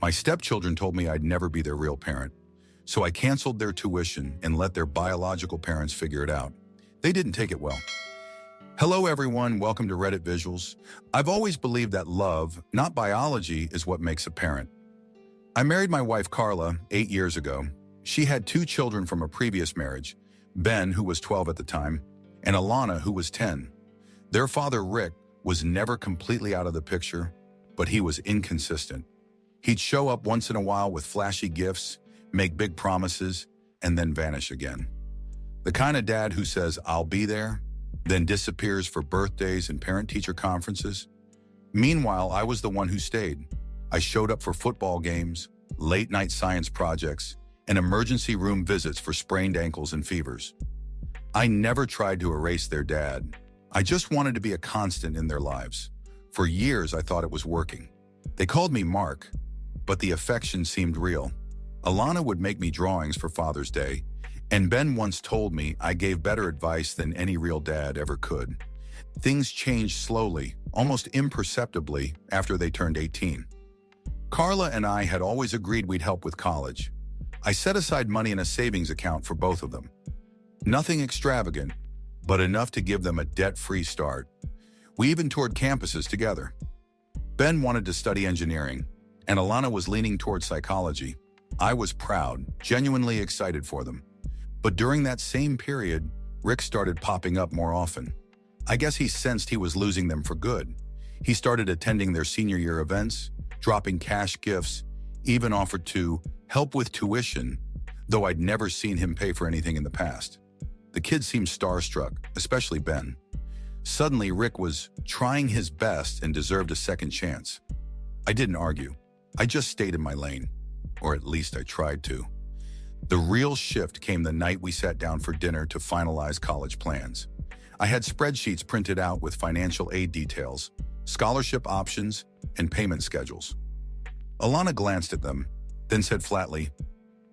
My stepchildren told me I'd never be their real parent, so I canceled their tuition and let their biological parents figure it out. They didn't take it well. Hello everyone, welcome to Reddit Visuals. I've always believed that love, not biology, is what makes a parent. I married my wife Carla 8 years ago. She had 2 children from a previous marriage, Ben, who was 12 at the time, and Alana, who was 10. Their father, Rick, was never completely out of the picture, but he was inconsistent. He'd show up once in a while with flashy gifts, make big promises, and then vanish again. The kind of dad who says, "I'll be there," then disappears for birthdays and parent-teacher conferences. Meanwhile, I was the one who stayed. I showed up for football games, late-night science projects, and emergency room visits for sprained ankles and fevers. I never tried to erase their dad. I just wanted to be a constant in their lives. For years, I thought it was working. They called me Mark, but the affection seemed real. Alana would make me drawings for Father's Day, and Ben once told me I gave better advice than any real dad ever could. Things changed slowly, almost imperceptibly, after they turned 18. Carla and I had always agreed we'd help with college. I set aside money in a savings account for both of them. Nothing extravagant, but enough to give them a debt-free start. We even toured campuses together. Ben wanted to study engineering, and Alana was leaning towards psychology. I was proud, genuinely excited for them. But during that same period, Rick started popping up more often. I guess he sensed he was losing them for good. He started attending their senior year events, dropping cash gifts, even offered to help with tuition, though I'd never seen him pay for anything in the past. The kids seemed starstruck, especially Ben. Suddenly, Rick was trying his best and deserved a second chance. I didn't argue. I just stayed in my lane, or at least I tried to. The real shift came the night we sat down for dinner to finalize college plans. I had spreadsheets printed out with financial aid details, scholarship options, and payment schedules. Alana glanced at them, then said flatly,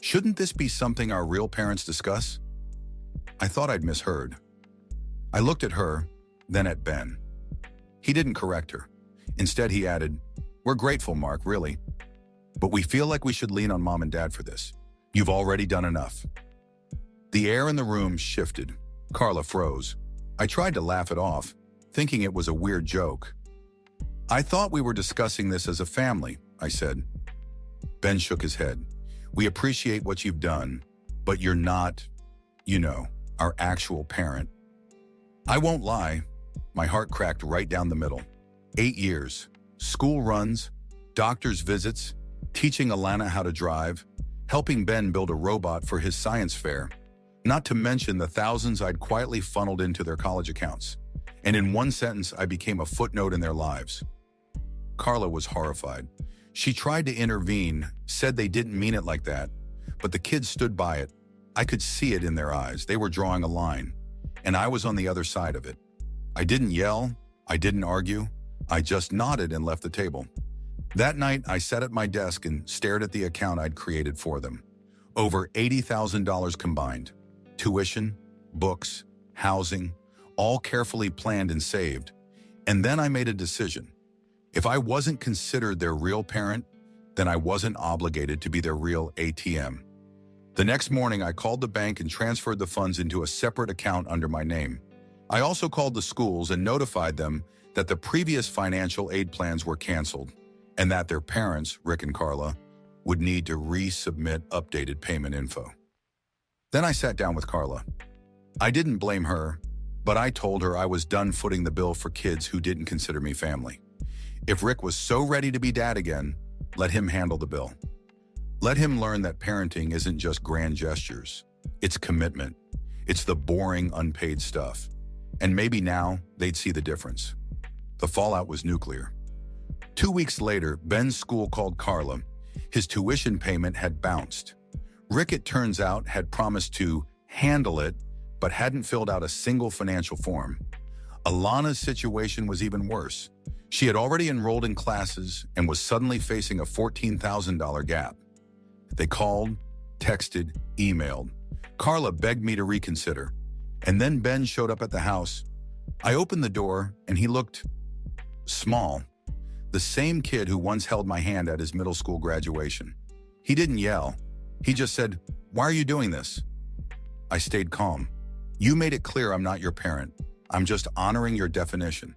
"Shouldn't this be something our real parents discuss?" I thought I'd misheard. I looked at her, then at Ben. He didn't correct her. Instead, he added, "We're grateful, Mark, really. But we feel like we should lean on Mom and Dad for this. You've already done enough." The air in the room shifted. Carla froze. I tried to laugh it off, thinking it was a weird joke. "I thought we were discussing this as a family," I said. Ben shook his head. "We appreciate what you've done, but you're not, our actual parent." I won't lie, my heart cracked right down the middle. 8 years, school runs, doctor's visits, teaching Alana how to drive, helping Ben build a robot for his science fair, not to mention the thousands I'd quietly funneled into their college accounts. And in one sentence, I became a footnote in their lives. Carla was horrified. She tried to intervene, said they didn't mean it like that, but the kids stood by it. I could see it in their eyes. They were drawing a line, and I was on the other side of it. I didn't yell, I didn't argue, I just nodded and left the table. That night, I sat at my desk and stared at the account I'd created for them. Over $80,000 combined. Tuition, books, housing, all carefully planned and saved. And then I made a decision. If I wasn't considered their real parent, then I wasn't obligated to be their real ATM. The next morning, I called the bank and transferred the funds into a separate account under my name. I also called the schools and notified them that the previous financial aid plans were canceled and that their parents, Rick and Carla, would need to resubmit updated payment info. Then I sat down with Carla. I didn't blame her, but I told her I was done footing the bill for kids who didn't consider me family. If Rick was so ready to be dad again, let him handle the bill. Let him learn that parenting isn't just grand gestures. It's commitment. It's the boring, unpaid stuff. And maybe now they'd see the difference. The fallout was nuclear. 2 weeks later, Ben's school called Carla. His tuition payment had bounced. Rick, it turns out, had promised to handle it, but hadn't filled out a single financial form. Alana's situation was even worse. She had already enrolled in classes and was suddenly facing a $14,000 gap. They called, texted, emailed. Carla begged me to reconsider. And then Ben showed up at the house. I opened the door and he looked small. the same kid who once held my hand at his middle school graduation. He didn't yell. He just said, "Why are you doing this?" I stayed calm. "You made it clear I'm not your parent. I'm just honoring your definition."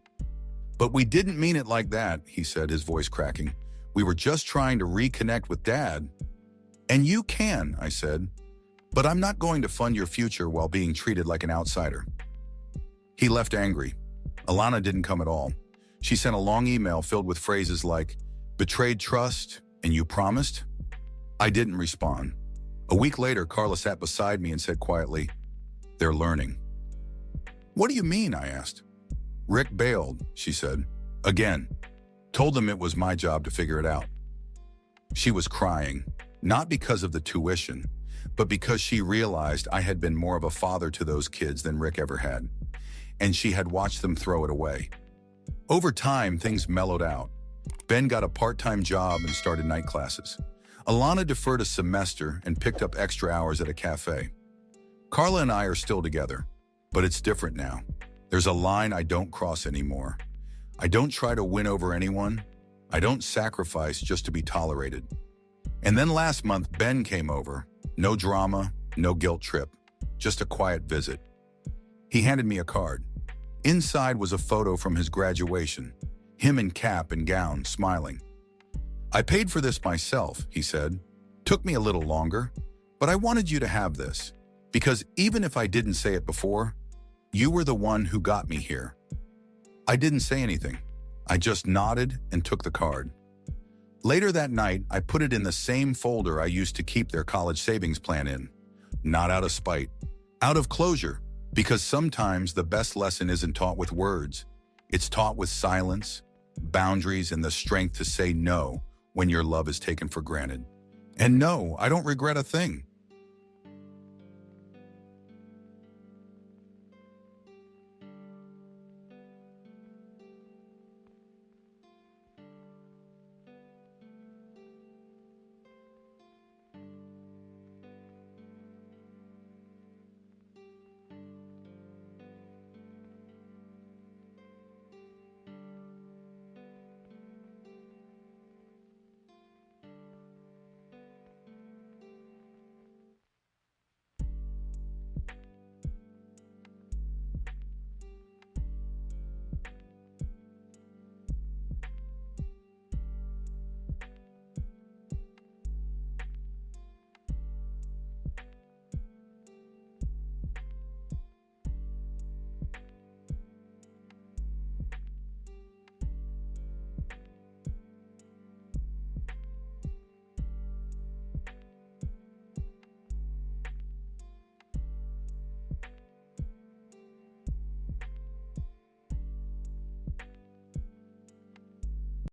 "But we didn't mean it like that," he said, his voice cracking. "We were just trying to reconnect with Dad." "And you can," I said. "But I'm not going to fund your future while being treated like an outsider." He left angry. Alana didn't come at all. She sent a long email filled with phrases like, "betrayed trust," and "you promised." I didn't respond. A week later, Carla sat beside me and said quietly, "They're learning." "What do you mean?" I asked. "Rick bailed," she said. "Again. Told them it was my job to figure it out." She was crying, not because of the tuition, but because she realized I had been more of a father to those kids than Rick ever had, and she had watched them throw it away. Over time, things mellowed out. Ben got a part-time job and started night classes. Alana deferred a semester and picked up extra hours at a cafe. Carla and I are still together, but it's different now. There's a line I don't cross anymore. I don't try to win over anyone. I don't sacrifice just to be tolerated. And then last month, Ben came over. No drama, no guilt trip, just a quiet visit. He handed me a card. Inside was a photo from his graduation, him in cap and gown, smiling. "I paid for this myself," he said. "Took me a little longer, but I wanted you to have this, because even if I didn't say it before, you were the one who got me here." I didn't say anything. I just nodded and took the card. Later that night, I put it in the same folder I used to keep their college savings plan in. Not out of spite, out of closure, because sometimes the best lesson isn't taught with words. It's taught with silence, boundaries, and the strength to say no when your love is taken for granted. And no, I don't regret a thing.